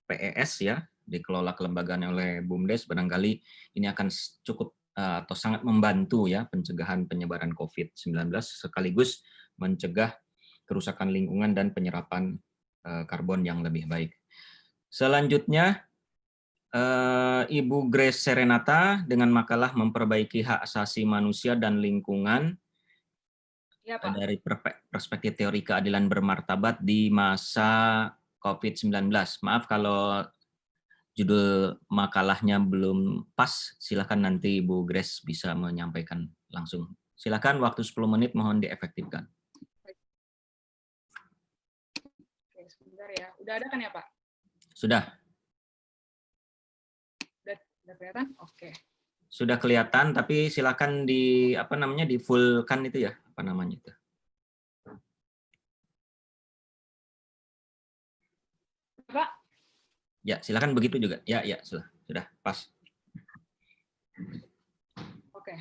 PES ya, dikelola kelembagaan oleh BUMDes, barangkali ini akan cukup atau sangat membantu ya pencegahan penyebaran COVID-19 sekaligus mencegah kerusakan lingkungan dan penyerapan karbon yang lebih baik. Selanjutnya, Ibu Grace Serenata dengan makalah memperbaiki hak asasi manusia dan lingkungan Ya, Pak. dari perspektif teori keadilan bermartabat di masa COVID-19. Maaf kalau judul makalahnya belum pas, silakan nanti Ibu Grace bisa menyampaikan langsung. Silakan, waktu 10 menit mohon diefektifkan. Oke, sebentar ya. Udah ada kan ya, Pak? Sudah. Udah kelihatan? Oke. Sudah kelihatan, tapi silakan di di full-kan itu ya, apa namanya itu. Pak? Ya, silakan begitu juga. Ya, sudah pas. Oke.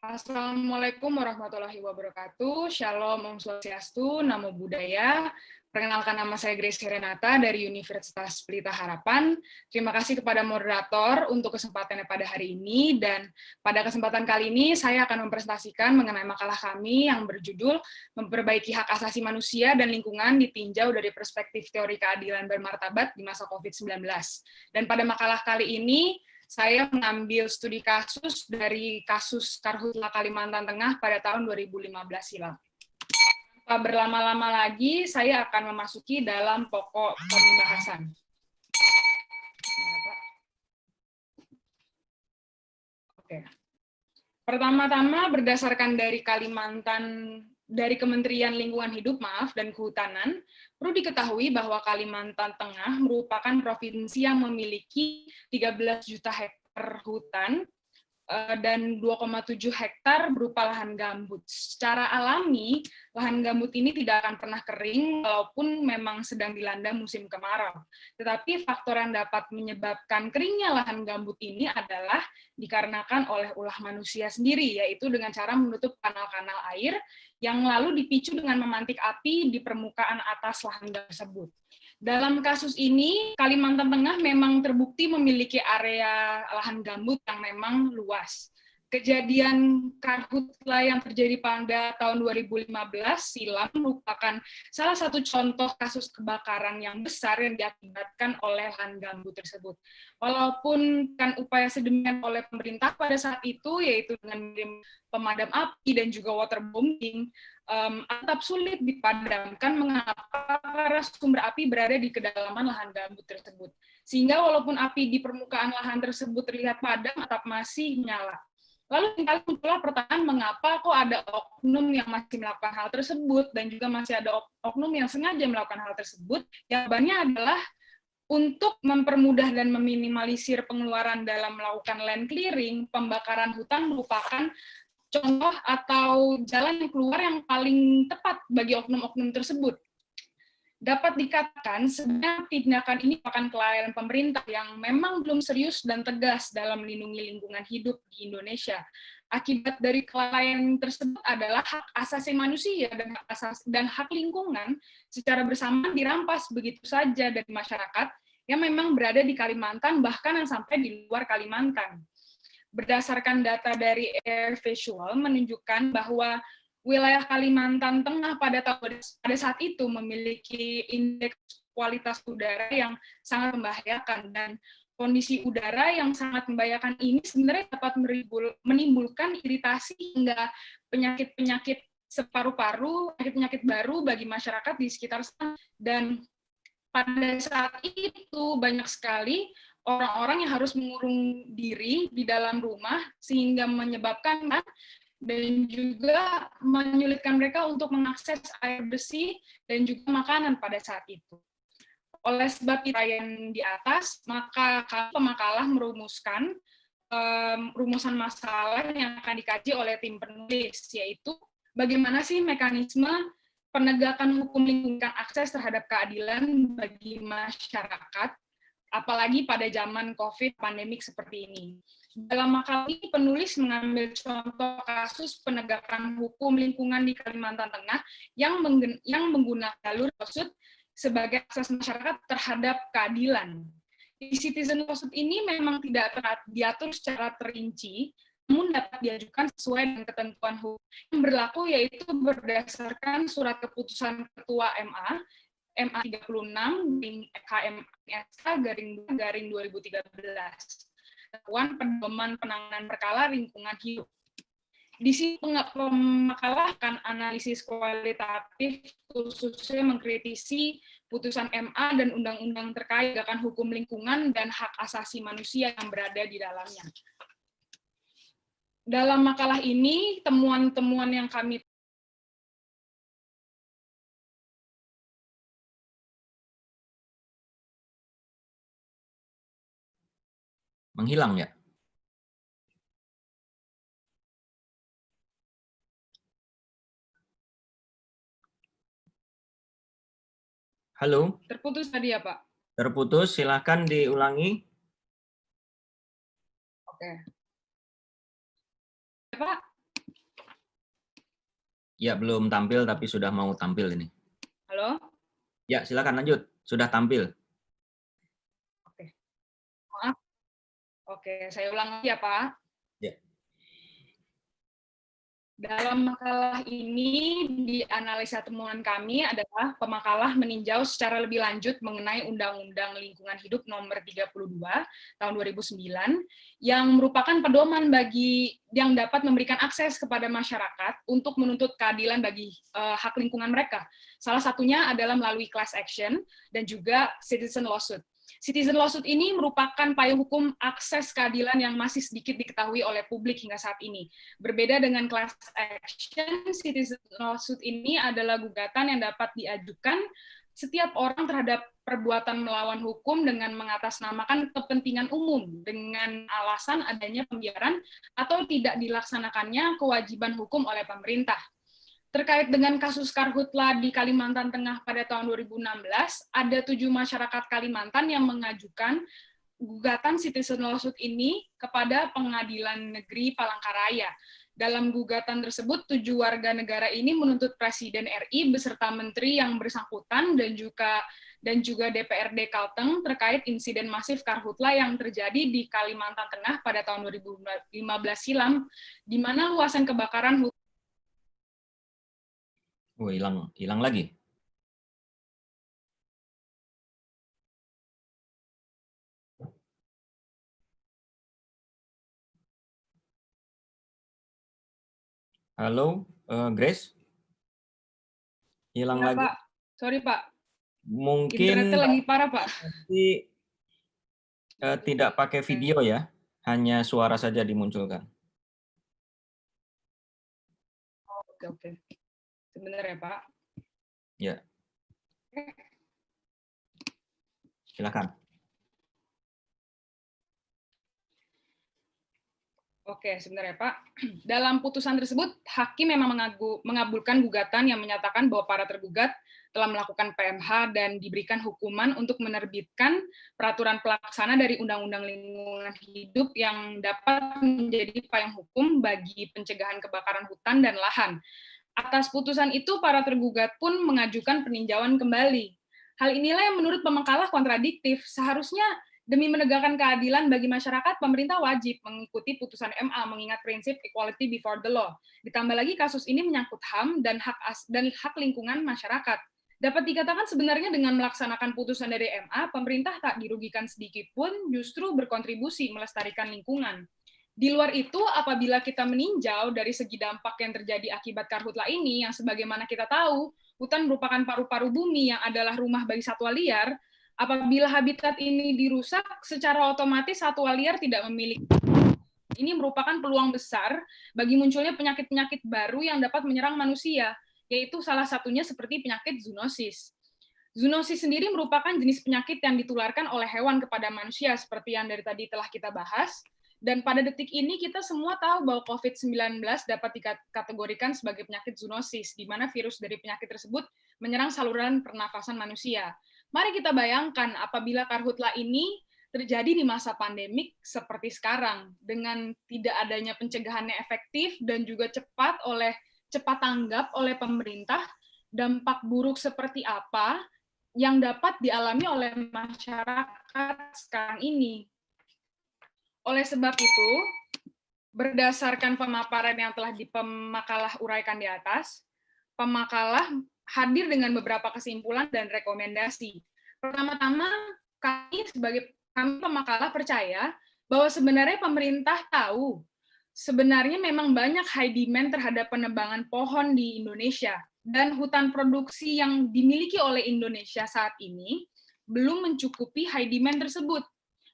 Assalamualaikum warahmatullahi wabarakatuh. Shalom, Om Swastiastu, Namo Buddhaya. Perkenalkan, nama saya Grace Serenata dari Universitas Pelita Harapan. Terima kasih kepada moderator untuk kesempatannya pada hari ini, dan pada kesempatan kali ini saya akan mempresentasikan mengenai makalah kami yang berjudul Memperbaiki Hak Asasi Manusia dan Lingkungan Ditinjau dari Perspektif Teori Keadilan Bermartabat di Masa COVID-19. Dan pada makalah kali ini, saya mengambil studi kasus dari kasus Karhutla Kalimantan Tengah pada tahun 2015 silam. Tanpa berlama-lama lagi, saya akan memasuki dalam pokok pembahasan. Oke. Pertama-tama berdasarkan dari dari Kementerian Lingkungan Hidup dan Kehutanan, perlu diketahui bahwa Kalimantan Tengah merupakan provinsi yang memiliki 13 juta hektar hutan dan 2,7 hektar berupa lahan gambut. Secara alami, lahan gambut ini tidak akan pernah kering walaupun memang sedang dilanda musim kemarau. Tetapi faktor yang dapat menyebabkan keringnya lahan gambut ini adalah dikarenakan oleh ulah manusia sendiri, yaitu dengan cara menutup kanal-kanal air yang lalu dipicu dengan memantik api di permukaan atas lahan tersebut. Dalam kasus ini, Kalimantan Tengah memang terbukti memiliki area lahan gambut yang memang luas. Kejadian Karhutla yang terjadi pada tahun 2015 silam merupakan salah satu contoh kasus kebakaran yang besar yang diakibatkan oleh lahan gambut tersebut. Walaupun kan upaya sedemikian oleh pemerintah pada saat itu, yaitu dengan pemadam api dan juga waterbombing, tetap sulit dipadamkan mengapa sumber api berada di kedalaman lahan gambut tersebut. Sehingga walaupun api di permukaan lahan tersebut terlihat padam, tetap masih nyala. Lalu muncullah pertanyaan mengapa kok ada oknum yang masih melakukan hal tersebut dan juga masih ada oknum yang sengaja melakukan hal tersebut. Jawabannya adalah untuk mempermudah dan meminimalisir pengeluaran dalam melakukan land clearing, pembakaran hutan merupakan contoh atau jalan keluar yang paling tepat bagi oknum-oknum tersebut. Dapat dikatakan sebenarnya tindakan ini merupakan kelalaian pemerintah yang memang belum serius dan tegas dalam melindungi lingkungan hidup di Indonesia. Akibat dari kelalaian tersebut adalah hak asasi manusia dan hak lingkungan secara bersamaan dirampas begitu saja dari masyarakat yang memang berada di Kalimantan, bahkan yang sampai di luar Kalimantan. Berdasarkan data dari Air Visual menunjukkan bahwa wilayah Kalimantan Tengah pada saat itu memiliki indeks kualitas udara yang sangat membahayakan, dan kondisi udara yang sangat membahayakan ini sebenarnya dapat menimbulkan iritasi hingga penyakit-penyakit paru-paru, penyakit-penyakit baru bagi masyarakat di sekitar sana. Dan pada saat itu banyak sekali orang-orang yang harus mengurung diri di dalam rumah sehingga menyebabkan dan juga menyulitkan mereka untuk mengakses air bersih dan juga makanan pada saat itu. Oleh sebab yang di atas, maka pemakalah merumuskan rumusan masalah yang akan dikaji oleh tim penulis, yaitu bagaimana sih mekanisme penegakan hukum lingkungan akses terhadap keadilan bagi masyarakat, apalagi pada zaman COVID pandemik seperti ini. Dalam makalah ini, penulis mengambil contoh kasus penegakan hukum lingkungan di Kalimantan Tengah yang menggunakan jalur lawsuit sebagai akses masyarakat terhadap keadilan. Di citizen lawsuit ini memang tidak diatur secara terinci, namun dapat diajukan sesuai dengan ketentuan hukum yang berlaku, yaitu berdasarkan surat keputusan Ketua MA 36 KMSK 2013, Satuan Pedoman Penanganan Perkara Lingkungan Hidup. Di sini pemakalah akan analisis kualitatif, khususnya mengkritisi putusan MA dan undang-undang terkait dengan hukum lingkungan dan hak asasi manusia yang berada di dalamnya. Dalam makalah ini, temuan-temuan yang kami menghilang ya? Halo? terputus tadi ya, Pak? Terputus, silakan diulangi. Oke. Pak? Ya, belum tampil tapi sudah mau tampil ini. Halo? Ya, silakan lanjut. Sudah tampil. Oke. Maaf. Oke, saya ulang lagi ya, Pak. Ya. Dalam makalah ini, di analisa temuan kami adalah pemakalah meninjau secara lebih lanjut mengenai Undang-Undang Lingkungan Hidup Nomor 32 Tahun 2009 yang merupakan pedoman bagi yang dapat memberikan akses kepada masyarakat untuk menuntut keadilan bagi hak lingkungan mereka. Salah satunya adalah melalui class action dan juga citizen lawsuit. Citizen lawsuit ini merupakan payung hukum akses keadilan yang masih sedikit diketahui oleh publik hingga saat ini. Berbeda dengan class action, citizen lawsuit ini adalah gugatan yang dapat diajukan setiap orang terhadap perbuatan melawan hukum dengan mengatasnamakan kepentingan umum dengan alasan adanya pembiaran atau tidak dilaksanakannya kewajiban hukum oleh pemerintah. Terkait dengan kasus Karhutla di Kalimantan Tengah pada tahun 2016, ada 7 masyarakat Kalimantan yang mengajukan gugatan citizen lawsuit ini kepada Pengadilan Negeri Palangkaraya. Dalam gugatan tersebut, 7 warga negara ini menuntut Presiden RI beserta menteri yang bersangkutan dan juga DPRD Kalteng terkait insiden masif Karhutla yang terjadi di Kalimantan Tengah pada tahun 2015 silam, di mana luasan kebakaran hutan hilang lagi. Halo, Grace? Hilang ya, lagi. Pak. Sorry, Pak. Mungkin Internetnya lagi parah, Pak. Tidak pakai video ya, hanya suara saja dimunculkan. Oke. Sebentar ya, Pak. Ya. Silakan. Oke, sebentar ya, Pak. Dalam putusan tersebut, hakim memang mengabulkan gugatan yang menyatakan bahwa para tergugat telah melakukan PMH dan diberikan hukuman untuk menerbitkan peraturan pelaksana dari Undang-Undang Lingkungan Hidup yang dapat menjadi payung hukum bagi pencegahan kebakaran hutan dan lahan. Atas putusan itu, para tergugat pun mengajukan peninjauan kembali. Hal inilah yang menurut pemakalah kontradiktif. Seharusnya demi menegakkan keadilan bagi masyarakat, pemerintah wajib mengikuti putusan MA mengingat prinsip equality before the law. Ditambah lagi kasus ini menyangkut HAM dan hak lingkungan masyarakat. Dapat dikatakan sebenarnya dengan melaksanakan putusan dari MA, pemerintah tak dirugikan sedikit pun, justru berkontribusi melestarikan lingkungan. Di luar itu, apabila kita meninjau dari segi dampak yang terjadi akibat Karhutla ini, yang sebagaimana kita tahu, hutan merupakan paru-paru bumi yang adalah rumah bagi satwa liar. Apabila habitat ini dirusak, secara otomatis satwa liar tidak memiliki. Ini merupakan peluang besar bagi munculnya penyakit-penyakit baru yang dapat menyerang manusia, yaitu salah satunya seperti penyakit zoonosis. Zoonosis sendiri merupakan jenis penyakit yang ditularkan oleh hewan kepada manusia, seperti yang dari tadi telah kita bahas. Dan pada detik ini kita semua tahu bahwa COVID-19 dapat dikategorikan sebagai penyakit zoonosis, di mana virus dari penyakit tersebut menyerang saluran pernafasan manusia. Mari kita bayangkan apabila Karhutla ini terjadi di masa pandemik seperti sekarang, dengan tidak adanya pencegahannya efektif dan juga cepat tanggap oleh pemerintah, dampak buruk seperti apa yang dapat dialami oleh masyarakat sekarang ini. Oleh sebab itu, berdasarkan pemaparan yang telah makalah uraikan di atas, pemakalah hadir dengan beberapa kesimpulan dan rekomendasi. Pertama-tama, kami pemakalah percaya bahwa sebenarnya pemerintah tahu sebenarnya memang banyak high demand terhadap penebangan pohon di Indonesia, dan hutan produksi yang dimiliki oleh Indonesia saat ini belum mencukupi high demand tersebut.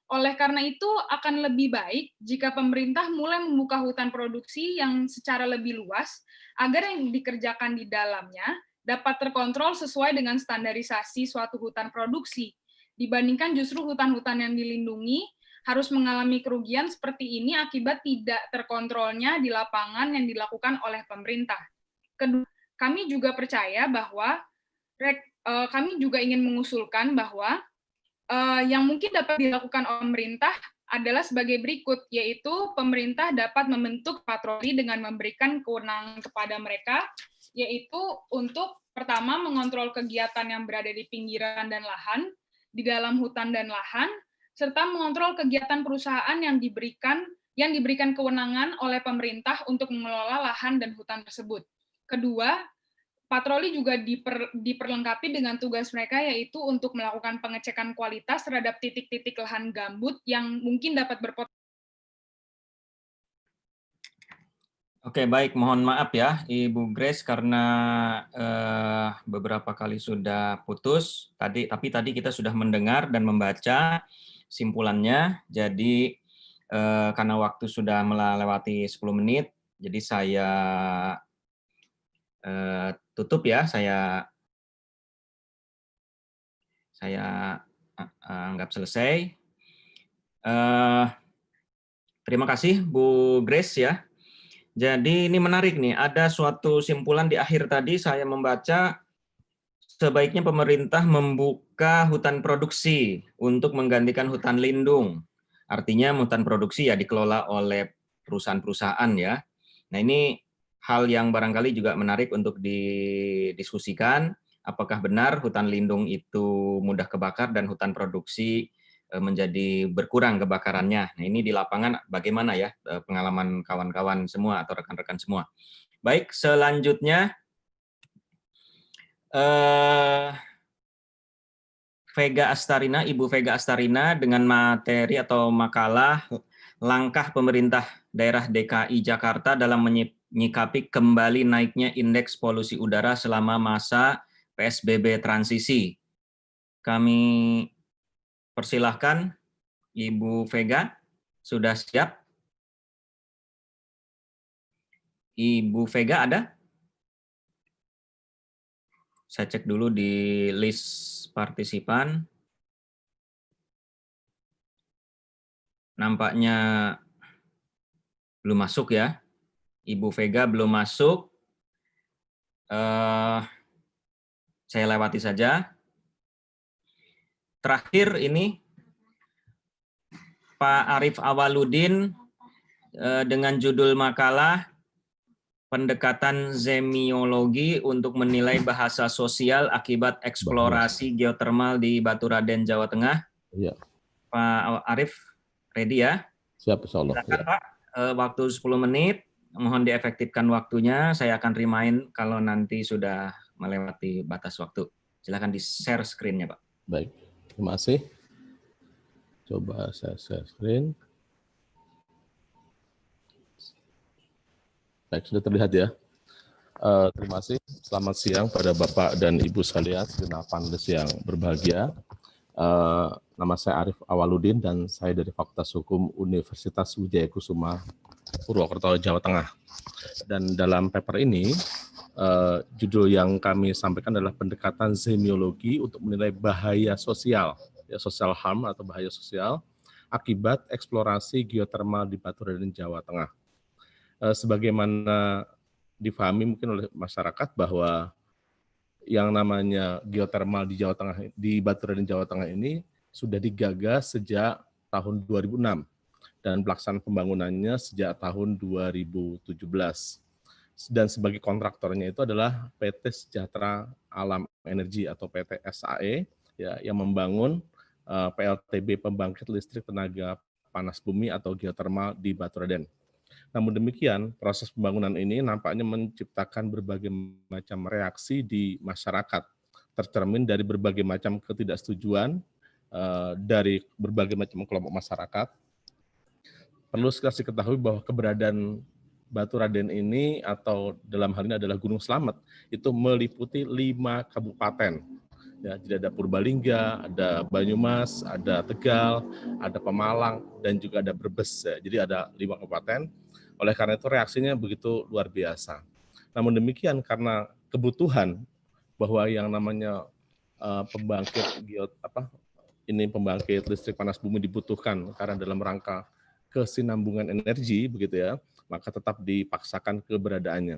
Oleh karena itu, akan lebih baik jika pemerintah mulai membuka hutan produksi yang secara lebih luas, agar yang dikerjakan di dalamnya dapat terkontrol sesuai dengan standarisasi suatu hutan produksi, dibandingkan justru hutan-hutan yang dilindungi harus mengalami kerugian seperti ini akibat tidak terkontrolnya di lapangan yang dilakukan oleh pemerintah. Kedua, kami juga percaya bahwa kami juga ingin mengusulkan bahwa yang mungkin dapat dilakukan oleh pemerintah adalah sebagai berikut, yaitu pemerintah dapat membentuk patroli dengan memberikan kewenangan kepada mereka, yaitu untuk pertama mengontrol kegiatan yang berada di pinggiran dan lahan, di dalam hutan dan lahan, serta mengontrol kegiatan perusahaan yang diberikan kewenangan oleh pemerintah untuk mengelola lahan dan hutan tersebut. Kedua, patroli juga diperlengkapi dengan tugas mereka, yaitu untuk melakukan pengecekan kualitas terhadap titik-titik lahan gambut yang mungkin dapat berpotensi. Oke, baik. Mohon maaf ya, Ibu Grace, karena beberapa kali sudah putus. Tapi tadi kita sudah mendengar dan membaca simpulannya. Jadi karena waktu sudah melewati 10 menit, jadi saya tutup ya. Saya anggap selesai. Terima kasih Bu Grace ya. Jadi ini menarik nih, ada suatu simpulan di akhir tadi saya membaca, sebaiknya pemerintah membuka hutan produksi untuk menggantikan hutan lindung. Artinya hutan produksi ya dikelola oleh perusahaan-perusahaan ya. Nah ini hal yang barangkali juga menarik untuk didiskusikan. Apakah benar hutan lindung itu mudah kebakar dan hutan produksi menjadi berkurang kebakarannya. Nah ini di lapangan bagaimana ya pengalaman kawan-kawan semua atau rekan-rekan semua. Baik, selanjutnya Vega Astarina, Ibu Vega Astarina dengan materi atau makalah langkah pemerintah daerah DKI Jakarta dalam menyikapi kembali naiknya indeks polusi udara selama masa PSBB transisi. Kami persilahkan Ibu Vega, sudah siap? Ibu Vega ada? Saya cek dulu di list partisipan. Nampaknya belum masuk ya. Ibu Vega belum masuk. Saya lewati saja. Terakhir ini Pak Arief Awaludin dengan judul makalah Pendekatan Semiologi untuk menilai bahasa sosial akibat eksplorasi geotermal di Baturaden, Jawa Tengah. Ya. Pak Arief, ready ya? Siap, insya Allah. Silakan, ya. Pak, waktu 10 menit, mohon diefektifkan waktunya. Saya akan remind kalau nanti sudah melewati batas waktu. Silakan di-share screen-nya, Pak. Baik, terima kasih. Coba saya share screen. Baik, sudah terlihat ya. Terima kasih. Selamat siang pada Bapak dan Ibu sekalian, segenap panelis yang berbahagia. Nama saya Arief Awaludin dan saya dari Fakultas Hukum Universitas Wijaya Kusuma, Purwokerto, Jawa Tengah. Dan dalam paper ini, judul yang kami sampaikan adalah pendekatan semiologi untuk menilai bahaya sosial, ya, social harm atau bahaya sosial akibat eksplorasi geotermal di Baturaden, Jawa Tengah. Sebagaimana difahami mungkin oleh masyarakat bahwa yang namanya geotermal di Jawa Tengah, di Baturaden, Jawa Tengah ini sudah digagas sejak tahun 2006 dan pelaksanaan pembangunannya sejak tahun 2017. Dan sebagai kontraktornya itu adalah PT Sejahtera Alam Energi atau PT SAE ya, yang membangun PLTB pembangkit listrik tenaga panas bumi atau geotermal di Baturaden. Namun demikian, proses pembangunan ini nampaknya menciptakan berbagai macam reaksi di masyarakat, tercermin dari berbagai macam ketidaksetujuan dari berbagai macam kelompok masyarakat. Perlu sekali diketahui bahwa keberadaan Baturaden ini atau dalam hal ini adalah Gunung Slamet itu meliputi 5 kabupaten. Ya, jadi ada Purbalingga, ada Banyumas, ada Tegal, ada Pemalang, dan juga ada Brebes. Ya. Jadi ada 5 kabupaten. Oleh karena itu reaksinya begitu luar biasa. Namun demikian karena kebutuhan bahwa yang namanya pembangkit listrik panas bumi dibutuhkan karena dalam rangka kesinambungan energi begitu ya, maka tetap dipaksakan keberadaannya.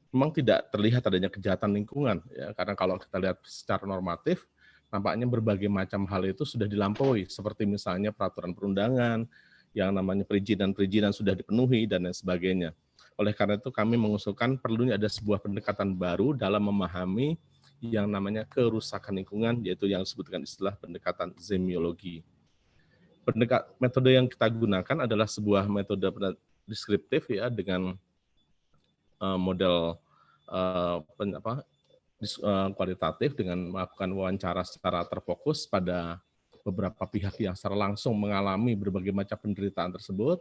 Memang tidak terlihat adanya kejahatan lingkungan ya, karena kalau kita lihat secara normatif nampaknya berbagai macam hal itu sudah dilampaui, seperti misalnya peraturan perundangan yang namanya perizinan sudah dipenuhi dan lain sebagainya. Oleh karena itu kami mengusulkan perlunya ada sebuah pendekatan baru dalam memahami yang namanya kerusakan lingkungan, yaitu yang disebutkan istilah pendekatan semiologi. Metode yang kita gunakan adalah sebuah metode deskriptif ya, dengan model kualitatif dengan melakukan wawancara secara terfokus pada beberapa pihak yang secara langsung mengalami berbagai macam penderitaan tersebut,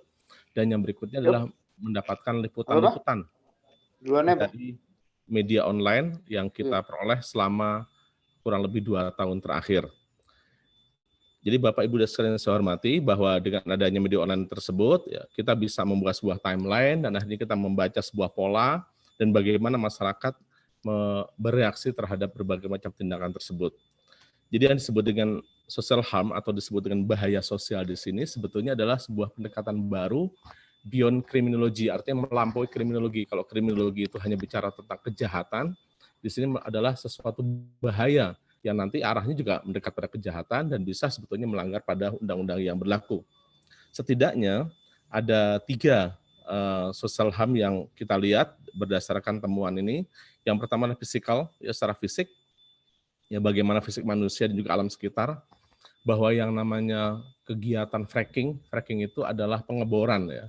dan yang berikutnya adalah mendapatkan liputan-liputan dari media online yang kita peroleh selama kurang lebih 2 tahun terakhir. Jadi Bapak Ibu dan sekalian saya hormati bahwa dengan adanya media online tersebut, ya, kita bisa membuat sebuah timeline dan akhirnya kita membaca sebuah pola dan bagaimana masyarakat bereaksi terhadap berbagai macam tindakan tersebut. Jadi yang disebut dengan social harm atau disebut dengan bahaya sosial di sini sebetulnya adalah sebuah pendekatan baru beyond criminology, artinya melampaui kriminologi. Kalau kriminologi itu hanya bicara tentang kejahatan, di sini adalah sesuatu bahaya yang nanti arahnya juga mendekat pada kejahatan dan bisa sebetulnya melanggar pada undang-undang yang berlaku. Setidaknya ada 3 social harm yang kita lihat berdasarkan temuan ini. Yang pertama adalah fisikal, ya, secara fisik, ya, bagaimana fisik manusia dan juga alam sekitar, bahwa yang namanya kegiatan fracking itu adalah pengeboran, ya,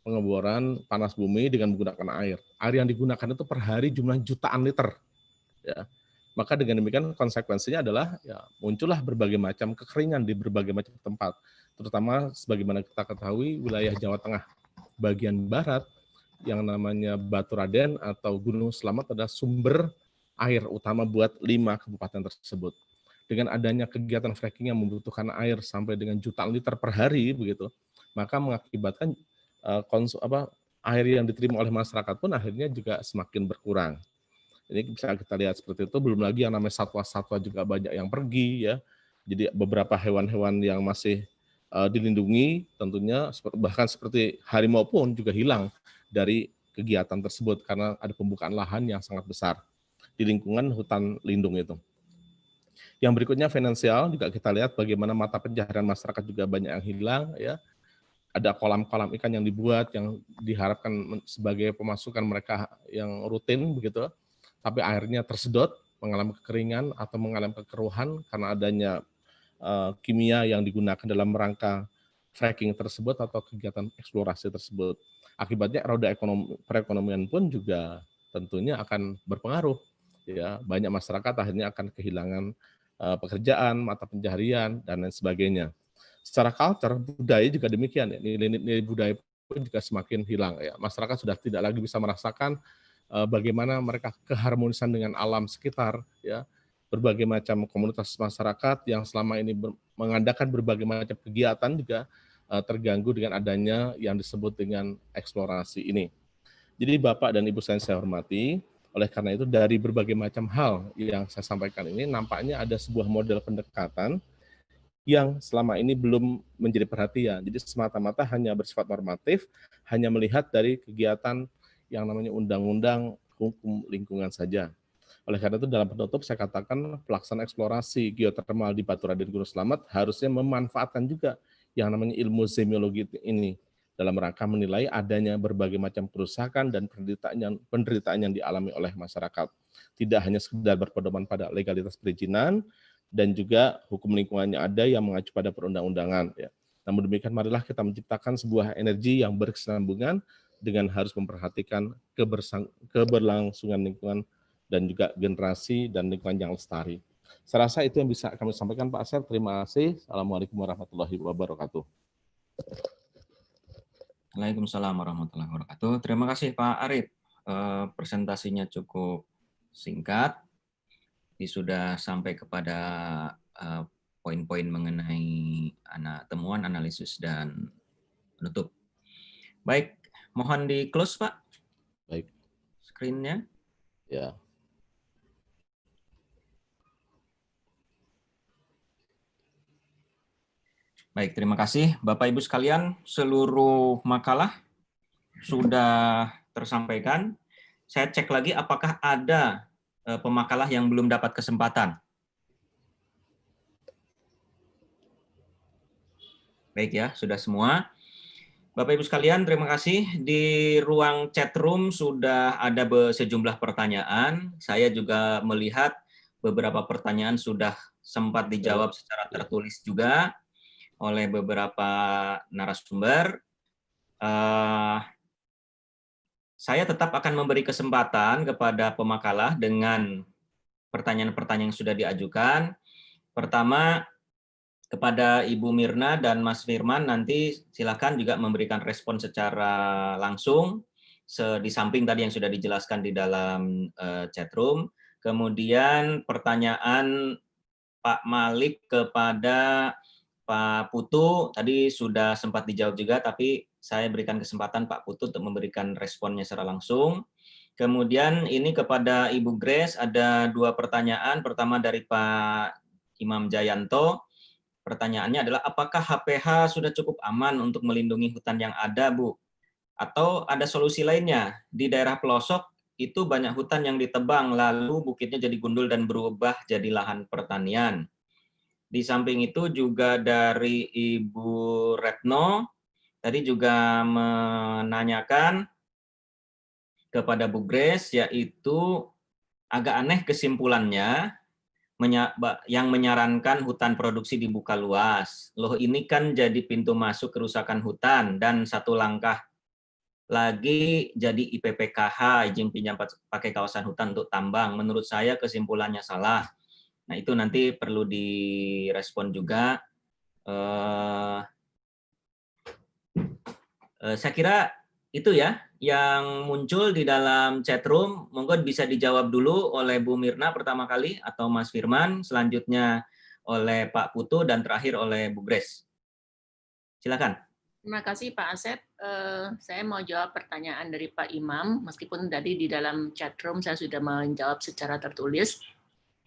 pengeboran panas bumi dengan menggunakan air. Air yang digunakan itu per hari jumlah jutaan liter, ya. Maka dengan demikian konsekuensinya adalah ya, muncullah berbagai macam kekeringan di berbagai macam tempat, terutama sebagaimana kita ketahui wilayah Jawa Tengah bagian barat yang namanya Baturaden atau Gunung Slamet adalah sumber air utama buat 5 kabupaten tersebut. Dengan adanya kegiatan fracking yang membutuhkan air sampai dengan jutaan liter per hari begitu, maka mengakibatkan air yang diterima oleh masyarakat pun akhirnya juga semakin berkurang. Ini bisa kita lihat seperti itu, belum lagi yang namanya satwa-satwa juga banyak yang pergi ya. Jadi beberapa hewan-hewan yang masih dilindungi tentunya bahkan seperti harimau pun juga hilang dari kegiatan tersebut karena ada pembukaan lahan yang sangat besar di lingkungan hutan lindung itu. Yang berikutnya finansial, juga kita lihat bagaimana mata pencaharian masyarakat juga banyak yang hilang ya. Ada kolam-kolam ikan yang dibuat yang diharapkan sebagai pemasukan mereka yang rutin begitu, tapi airnya tersedot, mengalami kekeringan atau mengalami kekeruhan karena adanya kimia yang digunakan dalam rangka fracking tersebut atau kegiatan eksplorasi tersebut. Akibatnya roda perekonomian pun juga tentunya akan berpengaruh. Ya, banyak masyarakat akhirnya akan kehilangan pekerjaan, mata pencaharian, dan lain sebagainya. Secara culture, budaya juga demikian. Ya. Nilai budaya pun juga semakin hilang. Ya. Masyarakat sudah tidak lagi bisa merasakan bagaimana mereka keharmonisan dengan alam sekitar, ya. Berbagai macam komunitas masyarakat yang selama ini mengadakan berbagai macam kegiatan juga terganggu dengan adanya yang disebut dengan eksplorasi ini. Jadi Bapak dan Ibu saya hormati, oleh karena itu dari berbagai macam hal yang saya sampaikan ini nampaknya ada sebuah model pendekatan yang selama ini belum menjadi perhatian. Jadi semata-mata hanya bersifat normatif, hanya melihat dari kegiatan yang namanya undang-undang hukum lingkungan saja. Oleh karena itu dalam penutup saya katakan pelaksanaan eksplorasi geotermal di Baturaden Gunung Slamet harusnya memanfaatkan juga yang namanya ilmu semiologi ini dalam rangka menilai adanya berbagai macam kerusakan dan penderitaan yang dialami oleh masyarakat. tidak hanya sekedar berpedoman pada legalitas perizinan, dan juga hukum lingkungannya ada yang mengacu pada perundang-undangan. Ya. Namun demikian, marilah kita menciptakan sebuah energi yang berkesinambungan dengan harus memperhatikan keberlangsungan lingkungan dan juga generasi dan lingkungan yang lestari. Saya rasa itu yang bisa kami sampaikan, Pak Asep. Terima kasih. Assalamualaikum warahmatullahi wabarakatuh. Waalaikumsalam warahmatullahi wabarakatuh. Terima kasih Pak Arif. Presentasinya cukup singkat. Sudah sampai kepada poin-poin mengenai temuan, analisis, dan penutup. Baik, mohon di-close, Pak. Baik. Screen-nya. Ya. Baik, terima kasih Bapak Ibu sekalian. Seluruh makalah sudah tersampaikan. Saya cek lagi apakah ada pemakalah yang belum dapat kesempatan. Baik ya, sudah semua. Bapak Ibu sekalian, terima kasih. Di ruang chat room sudah ada sejumlah pertanyaan. Saya juga melihat beberapa pertanyaan sudah sempat dijawab secara tertulis juga oleh beberapa narasumber. Saya tetap akan memberi kesempatan kepada pemakalah dengan pertanyaan-pertanyaan yang sudah diajukan. Pertama, kepada Ibu Mirna dan Mas Firman, nanti silakan juga memberikan respon secara langsung, di samping tadi yang sudah dijelaskan di dalam chat room. Kemudian pertanyaan Pak Malik kepada Pak Putu, tadi sudah sempat dijawab juga, tapi saya berikan kesempatan Pak Putu untuk memberikan responnya secara langsung. Kemudian ini kepada Ibu Grace, ada 2 pertanyaan. Pertama dari Pak Imam Jayanto. Pertanyaannya adalah, apakah HPH sudah cukup aman untuk melindungi hutan yang ada, Bu? Atau ada solusi lainnya? Di daerah pelosok itu banyak hutan yang ditebang, lalu bukitnya jadi gundul dan berubah jadi lahan pertanian. Di samping itu juga dari Ibu Retno, tadi juga menanyakan kepada Bu Grace, yaitu agak aneh kesimpulannya, yang menyarankan hutan produksi dibuka luas. Loh, ini kan jadi pintu masuk kerusakan hutan, dan satu langkah lagi jadi IPPKH, izin pinjam pakai kawasan hutan untuk tambang. Menurut saya kesimpulannya salah. Nah, itu nanti perlu direspon juga. Saya kira itu ya yang muncul di dalam chat room. Monggo bisa dijawab dulu oleh Bu Mirna pertama kali, atau Mas Firman, selanjutnya oleh Pak Putu, dan terakhir oleh Bu Grace. Silakan. Terima kasih Pak Asep. Saya mau jawab pertanyaan dari Pak Imam, meskipun tadi di dalam chat room saya sudah menjawab secara tertulis.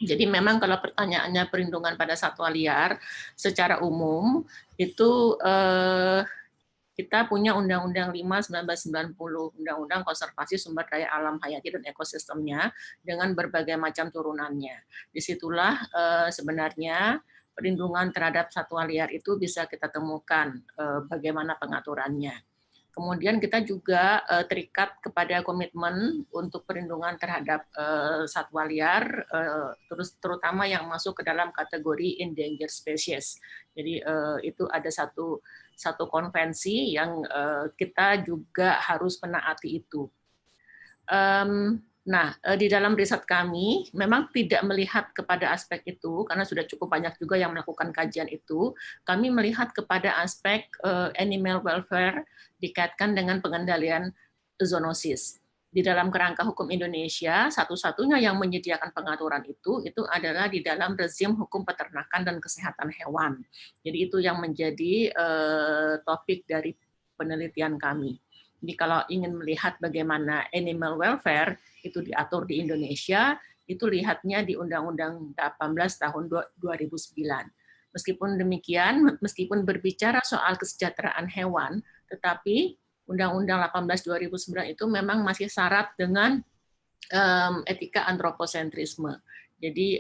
Jadi memang kalau pertanyaannya perlindungan pada satwa liar secara umum, itu kita punya Undang-Undang 5/1990, Undang-Undang Konservasi Sumber Daya Alam Hayati dan Ekosistemnya, dengan berbagai macam turunannya. Disitulah sebenarnya perlindungan terhadap satwa liar itu bisa kita temukan bagaimana pengaturannya. Kemudian kita juga terikat kepada komitmen untuk perlindungan terhadap satwa liar, terutama yang masuk ke dalam kategori endangered species. Jadi itu ada satu konvensi yang kita juga harus menaati itu. Nah, di dalam riset kami memang tidak melihat kepada aspek itu, karena sudah cukup banyak juga yang melakukan kajian itu. Kami melihat kepada aspek animal welfare dikaitkan dengan pengendalian zoonosis. Di dalam kerangka hukum Indonesia, satu-satunya yang menyediakan pengaturan itu adalah di dalam rezim hukum peternakan dan kesehatan hewan. Jadi itu yang menjadi topik dari penelitian kami. Jadi kalau ingin melihat bagaimana animal welfare itu diatur di Indonesia, itu lihatnya di Undang-Undang 18 tahun 2009. Meskipun demikian, meskipun berbicara soal kesejahteraan hewan, tetapi Undang-Undang 18 2009 itu memang masih syarat dengan etika antroposentrisme. Jadi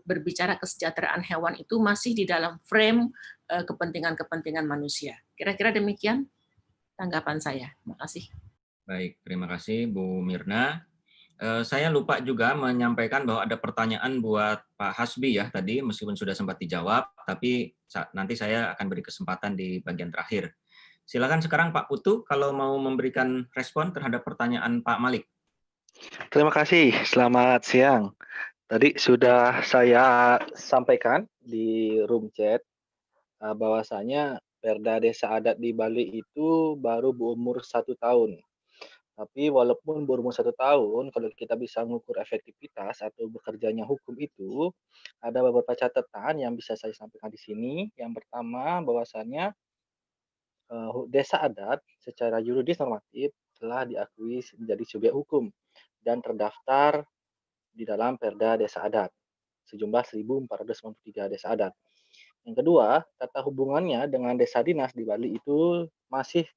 berbicara kesejahteraan hewan itu masih di dalam frame kepentingan-kepentingan manusia. Kira-kira demikian tanggapan saya. Terima kasih. Baik, terima kasih Bu Mirna. Saya lupa juga menyampaikan bahwa ada pertanyaan buat Pak Hasbi ya tadi, meskipun sudah sempat dijawab, tapi nanti saya akan beri kesempatan di bagian terakhir. Silakan sekarang Pak Putu kalau mau memberikan respon terhadap pertanyaan Pak Malik. Terima kasih, selamat siang. Tadi sudah saya sampaikan di room chat bahwasanya Perda Desa Adat di Bali itu baru berumur 1 tahun. Tapi walaupun berumur 1 tahun, kalau kita bisa mengukur efektivitas atau bekerjanya hukum itu, ada beberapa catatan yang bisa saya sampaikan di sini. Yang pertama, bahwasannya desa adat secara yuridis normatif telah diakui menjadi subjek hukum dan terdaftar di dalam Perda Desa Adat sejumlah 1.493 desa adat. Yang kedua, tata hubungannya dengan desa dinas di Bali itu masih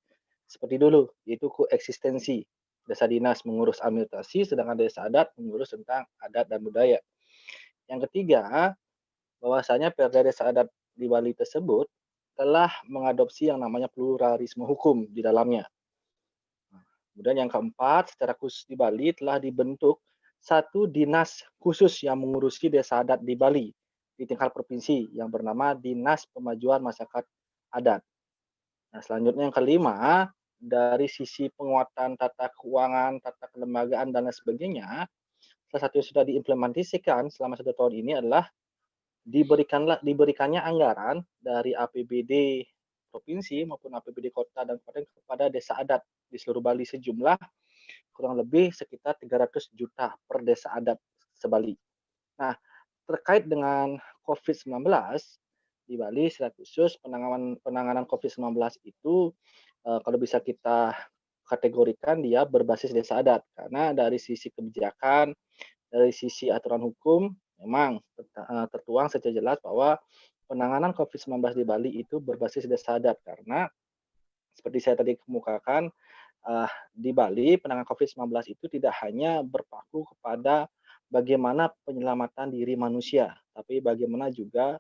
seperti dulu, yaitu koeksistensi. Desa dinas mengurus administrasi, sedangkan desa adat mengurus tentang adat dan budaya. Yang ketiga, bahwasanya Perda Desa Adat di Bali tersebut telah mengadopsi yang namanya pluralisme hukum di dalamnya. Kemudian yang keempat, secara khusus di Bali telah dibentuk satu dinas khusus yang mengurusi desa adat di Bali di tingkat provinsi yang bernama Dinas Pemajuan Masyarakat Adat. Nah, selanjutnya yang kelima, dari sisi penguatan tata keuangan, tata kelembagaan, dan lain sebagainya, salah satu yang sudah diimplementasikan selama 1 tahun ini adalah diberikannya anggaran dari APBD provinsi maupun APBD kota dan kabupaten kepada desa adat di seluruh Bali sejumlah kurang lebih sekitar 300 juta per desa adat se-Bali. Nah, terkait dengan COVID-19 di Bali secara khusus penanganan COVID-19 itu kalau bisa kita kategorikan dia berbasis desa adat karena dari sisi kebijakan, dari sisi aturan hukum memang tertuang secara jelas bahwa penanganan COVID-19 di Bali itu berbasis desa adat karena seperti saya tadi kemukakan di Bali penanganan COVID-19 itu tidak hanya berpaku kepada bagaimana penyelamatan diri manusia, tapi bagaimana juga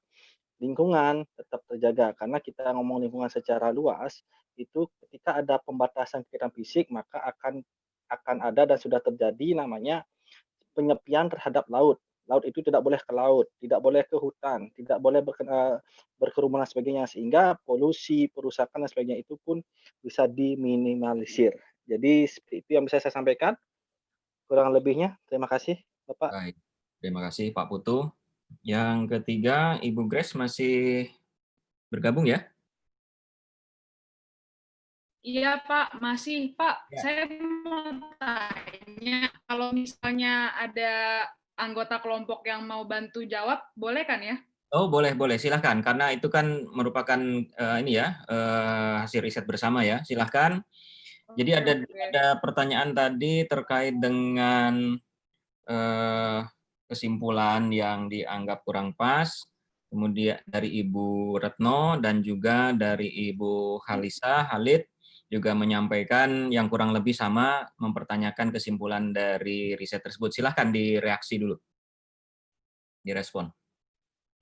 lingkungan tetap terjaga. Karena kita ngomong lingkungan secara luas, itu ketika ada pembatasan kegiatan fisik, maka akan ada dan sudah terjadi namanya penyepian terhadap laut. Laut itu tidak boleh ke laut, tidak boleh ke hutan, tidak boleh berkerumun dan sebagainya, sehingga polusi, perusakan dan sebagainya itu pun bisa diminimalisir. Jadi seperti itu yang bisa saya sampaikan. Kurang lebihnya, terima kasih Bapak. Baik, terima kasih Pak Putu. Yang ketiga, Ibu Grace masih bergabung ya? Iya Pak, masih Pak. Ya. Saya mau tanya, kalau misalnya ada anggota kelompok yang mau bantu jawab, boleh kan ya? Oh boleh, silahkan. Karena itu kan merupakan hasil riset bersama ya. Silahkan. Jadi ada pertanyaan tadi terkait dengan kesimpulan yang dianggap kurang pas, kemudian dari Ibu Retno dan juga dari Ibu Halid juga menyampaikan yang kurang lebih sama, mempertanyakan kesimpulan dari riset tersebut. Silahkan direaksi dulu, direspon.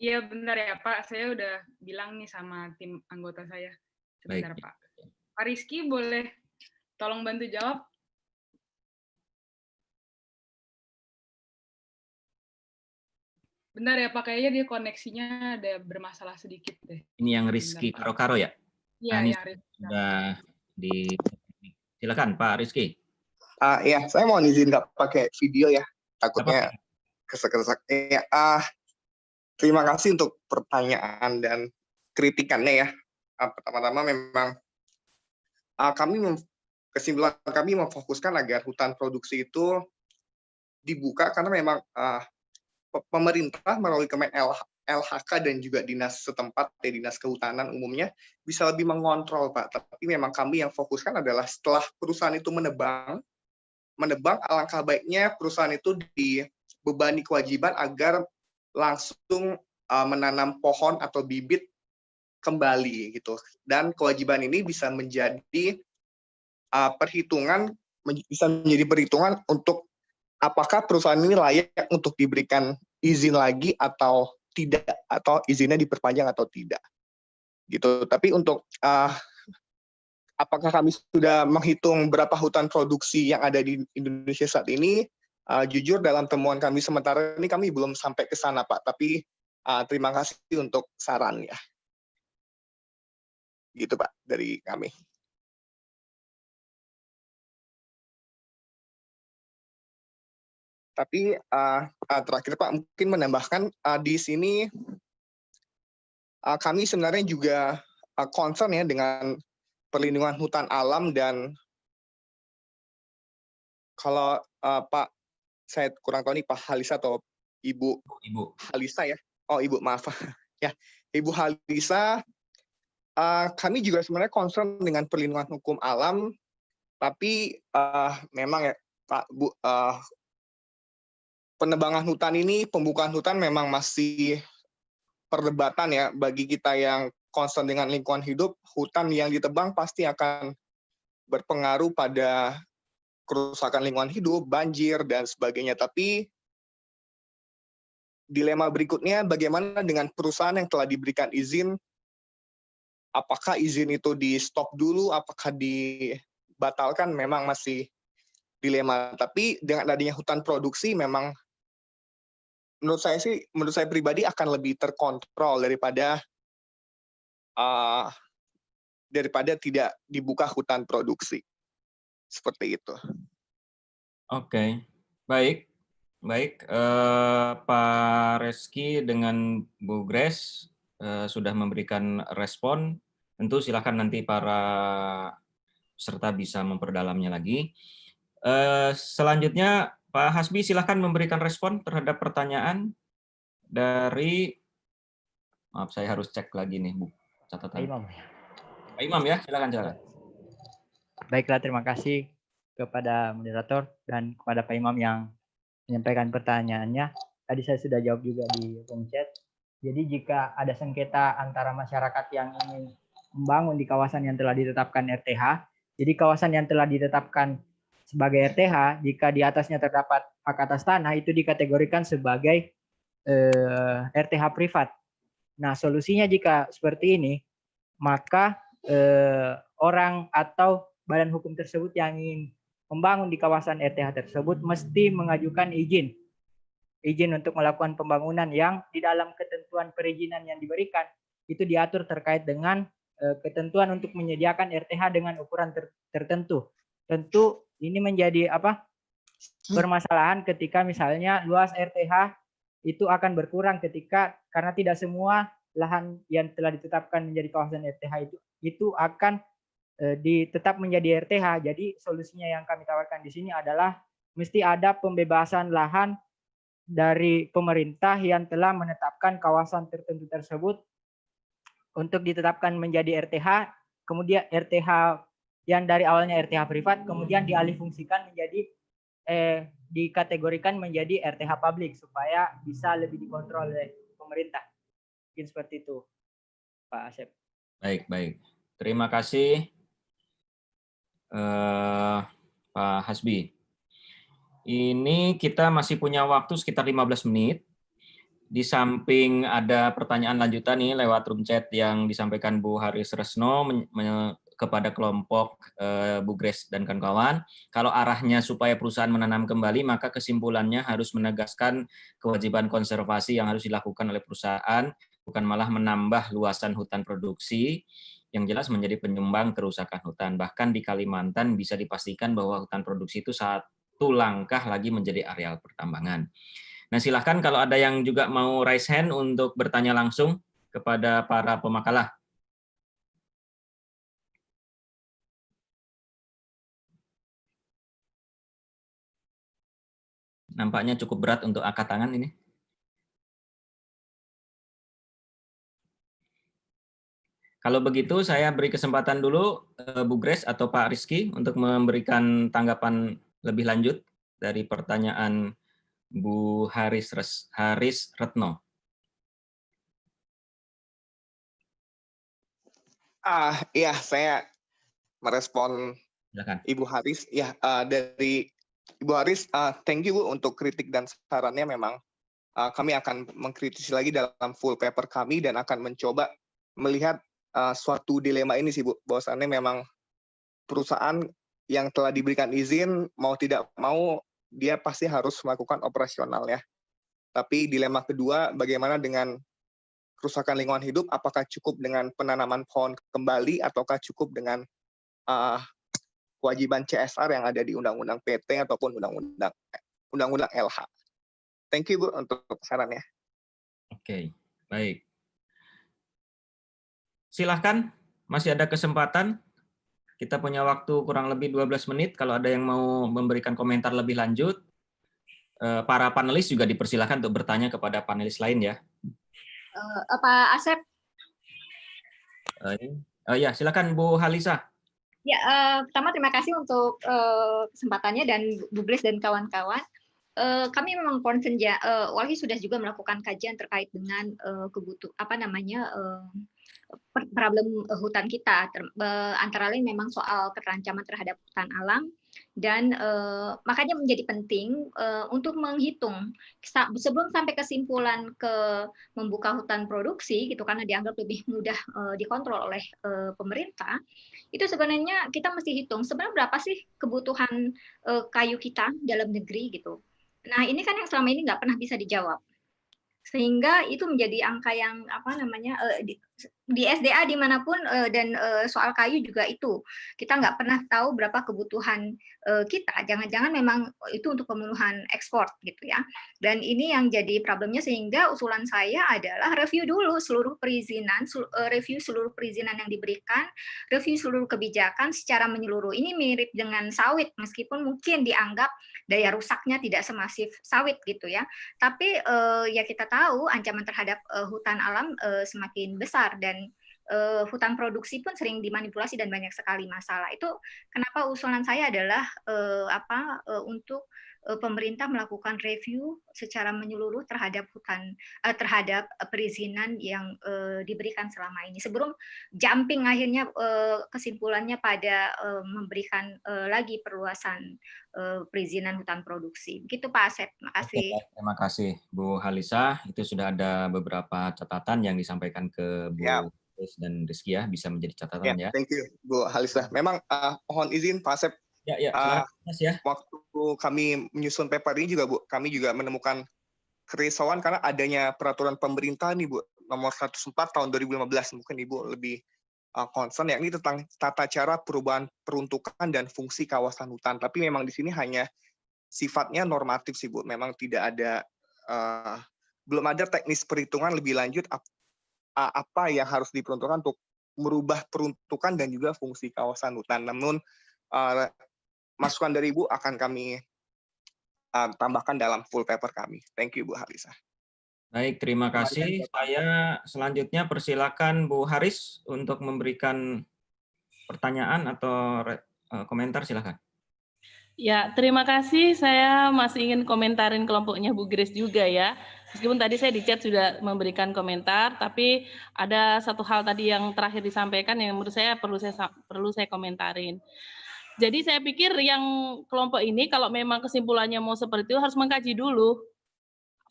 Iya benar ya Pak, saya udah bilang nih sama tim anggota saya. Sebentar Baik. Pak. Pak Rizky boleh tolong bantu jawab? Bentar ya Pak, kayaknya dia koneksinya ada bermasalah sedikit deh. Ini yang Rizky Karo-Karo ya? Iya, ini yang Rizky. Sudah silakan Pak Rizky. Ya, saya mau izin nggak pakai video ya, takutnya kesek-kesek. Terima kasih untuk pertanyaan dan kritikannya ya. Pertama-tama memang kesimpulan kami memfokuskan agar hutan produksi itu dibuka karena memang pemerintah melalui Kemen LHK dan juga dinas setempat, dinas kehutanan umumnya bisa lebih mengontrol Pak. Tapi memang kami yang fokuskan adalah setelah perusahaan itu menebang, alangkah baiknya perusahaan itu dibebani kewajiban agar langsung menanam pohon atau bibit kembali gitu. Dan kewajiban ini bisa menjadi perhitungan untuk apakah perusahaan ini layak untuk diberikan izin lagi atau tidak, atau izinnya diperpanjang atau tidak. Gitu. Tapi untuk apakah kami sudah menghitung berapa hutan produksi yang ada di Indonesia saat ini? Jujur dalam temuan kami sementara ini kami belum sampai ke sana, Pak, tapi terima kasih untuk sarannya. Gitu, Pak, dari kami. Tapi terakhir, Pak, mungkin menambahkan di sini kami sebenarnya juga concern ya dengan perlindungan hutan alam, dan kalau Pak, saya kurang tahu nih Pak Halisa atau Ibu Halisa ya. Oh, Ibu, maaf. Ya, Ibu Halisa, kami juga sebenarnya concern dengan perlindungan hukum alam, tapi memang ya Pak, Bu, penebangan hutan ini, pembukaan hutan memang masih perdebatan ya bagi kita yang concern dengan lingkungan hidup. Hutan yang ditebang pasti akan berpengaruh pada kerusakan lingkungan hidup, banjir, dan sebagainya. Tapi dilema berikutnya, bagaimana dengan perusahaan yang telah diberikan izin? Apakah izin itu di-stop dulu, apakah dibatalkan? Memang masih dilema. Tapi dengan adanya hutan produksi, memang menurut saya pribadi akan lebih terkontrol daripada tidak dibuka hutan produksi. Seperti itu. Oke, baik. Pak Reski dengan Bu Grace sudah memberikan respon. Tentu silakan nanti para peserta bisa memperdalamnya lagi. Selanjutnya Pak Hasbi silakan memberikan respon terhadap pertanyaan dari, maaf saya harus cek lagi nih Bu catatan. Pak Imam ya, silakan. Baiklah, terima kasih kepada moderator dan kepada Pak Imam yang menyampaikan pertanyaannya. Tadi saya sudah jawab juga di room chat. Jadi jika ada sengketa antara masyarakat yang ingin membangun di kawasan yang telah ditetapkan RTH, jadi kawasan yang telah ditetapkan sebagai RTH, jika di atasnya terdapat hak atas tanah, itu dikategorikan sebagai RTH privat. Nah, solusinya jika seperti ini, maka orang atau badan hukum tersebut yang ingin membangun di kawasan RTH tersebut mesti mengajukan izin untuk melakukan pembangunan yang di dalam ketentuan perizinan yang diberikan itu diatur terkait dengan ketentuan untuk menyediakan RTH dengan ukuran tertentu. Tentu ini menjadi permasalahan ketika misalnya luas RTH itu akan berkurang karena tidak semua lahan yang telah ditetapkan menjadi kawasan RTH itu akan tetap menjadi RTH. Jadi solusinya yang kami tawarkan di sini adalah mesti ada pembebasan lahan dari pemerintah yang telah menetapkan kawasan tertentu tersebut untuk ditetapkan menjadi RTH, kemudian RTH yang dari awalnya RTH privat kemudian dialihfungsikan menjadi dikategorikan menjadi RTH publik supaya bisa lebih dikontrol oleh pemerintah. Mungkin seperti itu, Pak Asep. Baik. Terima kasih Pak Hasbi. Ini kita masih punya waktu sekitar 15 menit. Di samping ada pertanyaan lanjutan nih lewat room chat yang disampaikan Bu Haris Resno kepada kelompok Bu Grace dan kawan-kawan. Kalau arahnya supaya perusahaan menanam kembali, maka kesimpulannya harus menegaskan kewajiban konservasi yang harus dilakukan oleh perusahaan, bukan malah menambah luasan hutan produksi yang jelas menjadi penyumbang kerusakan hutan. Bahkan di Kalimantan bisa dipastikan bahwa hutan produksi itu satu langkah lagi menjadi areal pertambangan. Nah, silahkan kalau ada yang juga mau raise hand untuk bertanya langsung kepada para pemakalah. Nampaknya cukup berat untuk angkat tangan ini. Kalau begitu, saya beri kesempatan dulu Bu Grace atau Pak Rizky untuk memberikan tanggapan lebih lanjut dari pertanyaan Bu Haris Retno. Iya, saya merespon Silakan. Ibu Haris. Ya, dari Ibu Haris, thank you Bu untuk kritik dan sarannya. Memang kami akan mengkritisi lagi dalam full paper kami dan akan mencoba melihat suatu dilema ini sih Bu, bahwasannya memang perusahaan yang telah diberikan izin mau tidak mau dia pasti harus melakukan operasional ya. Tapi dilema kedua, bagaimana dengan kerusakan lingkungan hidup? Apakah cukup dengan penanaman pohon kembali, ataukah cukup dengan kewajiban CSR yang ada di Undang-Undang PT ataupun Undang-Undang LH? Thank you Bu untuk sarannya. Oke, baik. Silahkan, masih ada kesempatan. Kita punya waktu kurang lebih 12 menit. Kalau ada yang mau memberikan komentar lebih lanjut, para panelis juga dipersilakan untuk bertanya kepada panelis lain ya. Pak Asep. Ya, silakan Bu Halisa. Ya, pertama terima kasih untuk kesempatannya dan Bu Grace dan kawan-kawan. Kami memang concern Walhi sudah juga melakukan kajian terkait dengan problem hutan kita, antara lain memang soal keterancaman terhadap hutan alam, dan makanya menjadi penting untuk menghitung sebelum sampai kesimpulan ke membuka hutan produksi gitu, karena dianggap lebih mudah dikontrol oleh pemerintah. Itu sebenarnya kita mesti hitung sebenarnya berapa sih kebutuhan kayu kita dalam negeri gitu. Nah ini kan yang selama ini nggak pernah bisa dijawab, sehingga itu menjadi angka yang di SDA dimanapun, dan soal kayu juga itu kita nggak pernah tahu berapa kebutuhan kita, jangan-jangan memang itu untuk pemenuhan ekspor gitu ya. Dan ini yang jadi problemnya, sehingga usulan saya adalah review dulu seluruh perizinan, review seluruh perizinan yang diberikan, review seluruh kebijakan secara menyeluruh. Ini mirip dengan sawit, meskipun mungkin dianggap daya rusaknya tidak semasif sawit gitu ya, tapi ya kita tahu ancaman terhadap hutan alam semakin besar, dan hutan produksi pun sering dimanipulasi dan banyak sekali masalah. Itu kenapa usulan saya adalah untuk pemerintah melakukan review secara menyeluruh terhadap terhadap perizinan yang diberikan selama ini, sebelum jumping akhirnya kesimpulannya pada memberikan lagi perluasan perizinan hutan produksi. Begitu Pak Asep. Terima kasih. Oke, terima kasih Bu Halisa. Itu sudah ada beberapa catatan yang disampaikan ke Bu dan Rizky ya, bisa menjadi catatan ya. Thank you Bu Halisa. Memang mohon izin Pak Asep. Waktu kami menyusun paper ini juga Bu, kami juga menemukan kerisauan karena adanya peraturan pemerintah nih Bu, nomor 104 tahun 2015. Mungkin Ibu lebih concern, yakni tentang tata cara perubahan peruntukan dan fungsi kawasan hutan. Tapi memang di sini hanya sifatnya normatif sih Bu. Memang tidak ada, belum ada teknis perhitungan lebih lanjut apa yang harus diperuntukkan untuk merubah peruntukan dan juga fungsi kawasan hutan. Namun masukan dari Ibu akan kami tambahkan dalam full paper kami. Thank you Bu Halisa. Baik, terima kasih. Saya selanjutnya persilakan Bu Haris untuk memberikan pertanyaan atau komentar, silakan. Ya, terima kasih. Saya masih ingin komentarin kelompoknya Bu Grace juga ya. Meskipun tadi saya di chat sudah memberikan komentar, tapi ada satu hal tadi yang terakhir disampaikan yang menurut saya perlu saya komentarin. Jadi saya pikir yang kelompok ini kalau memang kesimpulannya mau seperti itu harus mengkaji dulu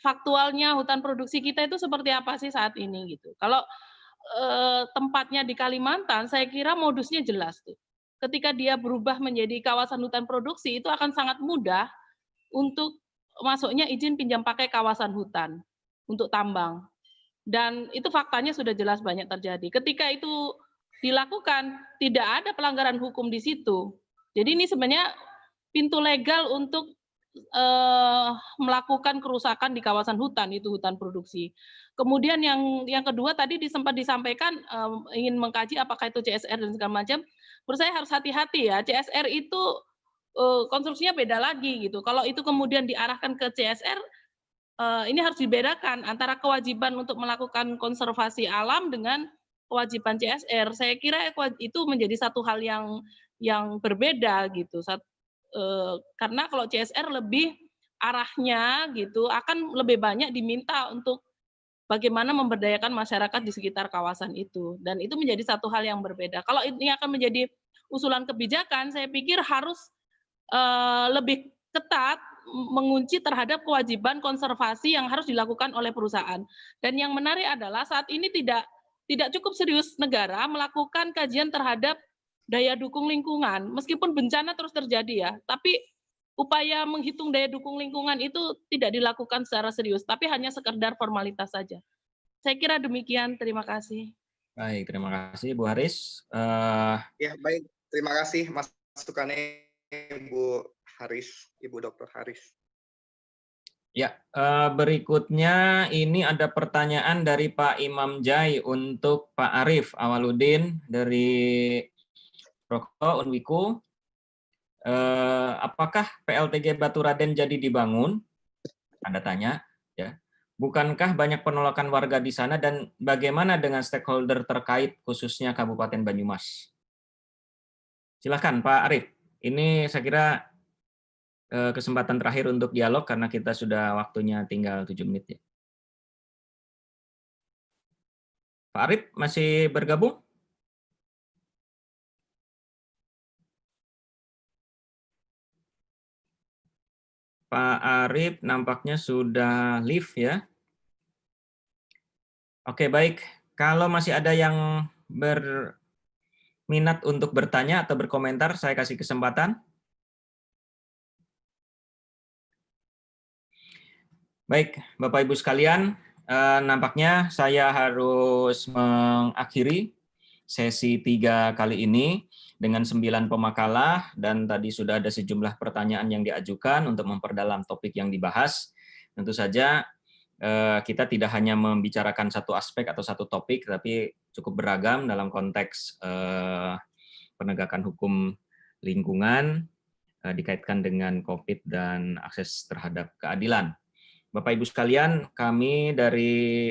faktualnya hutan produksi kita itu seperti apa sih saat ini gitu. Kalau tempatnya di Kalimantan, saya kira modusnya jelas tuh. Ketika dia berubah menjadi kawasan hutan produksi, itu akan sangat mudah untuk masuknya izin pinjam pakai kawasan hutan untuk tambang. Dan itu faktanya sudah jelas banyak terjadi. Ketika itu dilakukan, tidak ada pelanggaran hukum di situ. Jadi ini sebenarnya pintu legal untuk melakukan kerusakan di kawasan hutan, itu hutan produksi. Kemudian yang kedua tadi sempat disampaikan ingin mengkaji apakah itu CSR dan segala macam. Menurut saya harus hati-hati ya, CSR itu konstruksinya beda lagi gitu. Kalau itu kemudian diarahkan ke CSR, ini harus dibedakan antara kewajiban untuk melakukan konservasi alam dengan kewajiban CSR. Saya kira itu menjadi satu hal yang berbeda gitu. Karena kalau CSR lebih arahnya gitu akan lebih banyak diminta untuk bagaimana memberdayakan masyarakat di sekitar kawasan itu, dan itu menjadi satu hal yang berbeda. Kalau ini akan menjadi usulan kebijakan, saya pikir harus lebih ketat mengunci terhadap kewajiban konservasi yang harus dilakukan oleh perusahaan. Dan yang menarik adalah saat ini tidak cukup serius negara melakukan kajian terhadap daya dukung lingkungan, meskipun bencana terus terjadi ya, tapi upaya menghitung daya dukung lingkungan itu tidak dilakukan secara serius, tapi hanya sekedar formalitas saja. Saya kira demikian, terima kasih. Baik, terima kasih Bu Haris. Ya, baik. Terima kasih masukannya Ibu Haris, Ibu Dr. Haris. Ya, berikutnya ini ada pertanyaan dari Pak Imam Jai untuk Pak Arif Awaludin dari Proko Unwiku. Apakah PLTG Baturaden jadi dibangun? Anda tanya, ya. Bukankah banyak penolakan warga di sana dan bagaimana dengan stakeholder terkait khususnya Kabupaten Banyumas? Silakan Pak Arif. Ini saya kira kesempatan terakhir untuk dialog karena kita sudah waktunya tinggal 7 menit ya. Pak Arif masih bergabung? Pak Arif nampaknya sudah live ya. Oke, baik. Kalau masih ada yang berminat untuk bertanya atau berkomentar, saya kasih kesempatan. Baik, Bapak Ibu sekalian, nampaknya saya harus mengakhiri sesi 3 kali ini dengan 9 pemakalah dan tadi sudah ada sejumlah pertanyaan yang diajukan untuk memperdalam topik yang dibahas. Tentu saja kita tidak hanya membicarakan satu aspek atau satu topik, tapi cukup beragam dalam konteks penegakan hukum lingkungan dikaitkan dengan COVID dan akses terhadap keadilan. Bapak Ibu sekalian, kami dari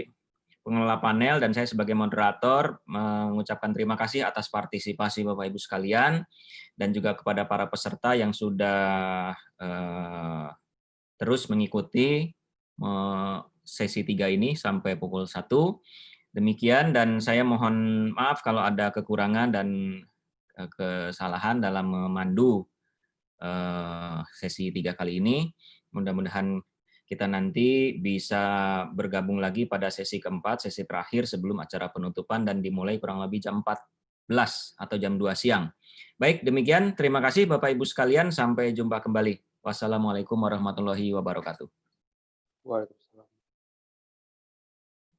pengelola panel dan saya sebagai moderator mengucapkan terima kasih atas partisipasi Bapak Ibu sekalian dan juga kepada para peserta yang sudah terus mengikuti sesi 3 ini sampai pukul 1. Demikian dan saya mohon maaf kalau ada kekurangan dan kesalahan dalam memandu sesi 3 kali ini. Mudah-mudahan kita nanti bisa bergabung lagi pada sesi keempat, sesi terakhir sebelum acara penutupan dan dimulai kurang lebih jam 14 atau jam 2 siang. Baik, demikian. Terima kasih Bapak Ibu sekalian. Sampai jumpa kembali. Wassalamualaikum warahmatullahi wabarakatuh. Waalaikumsalam.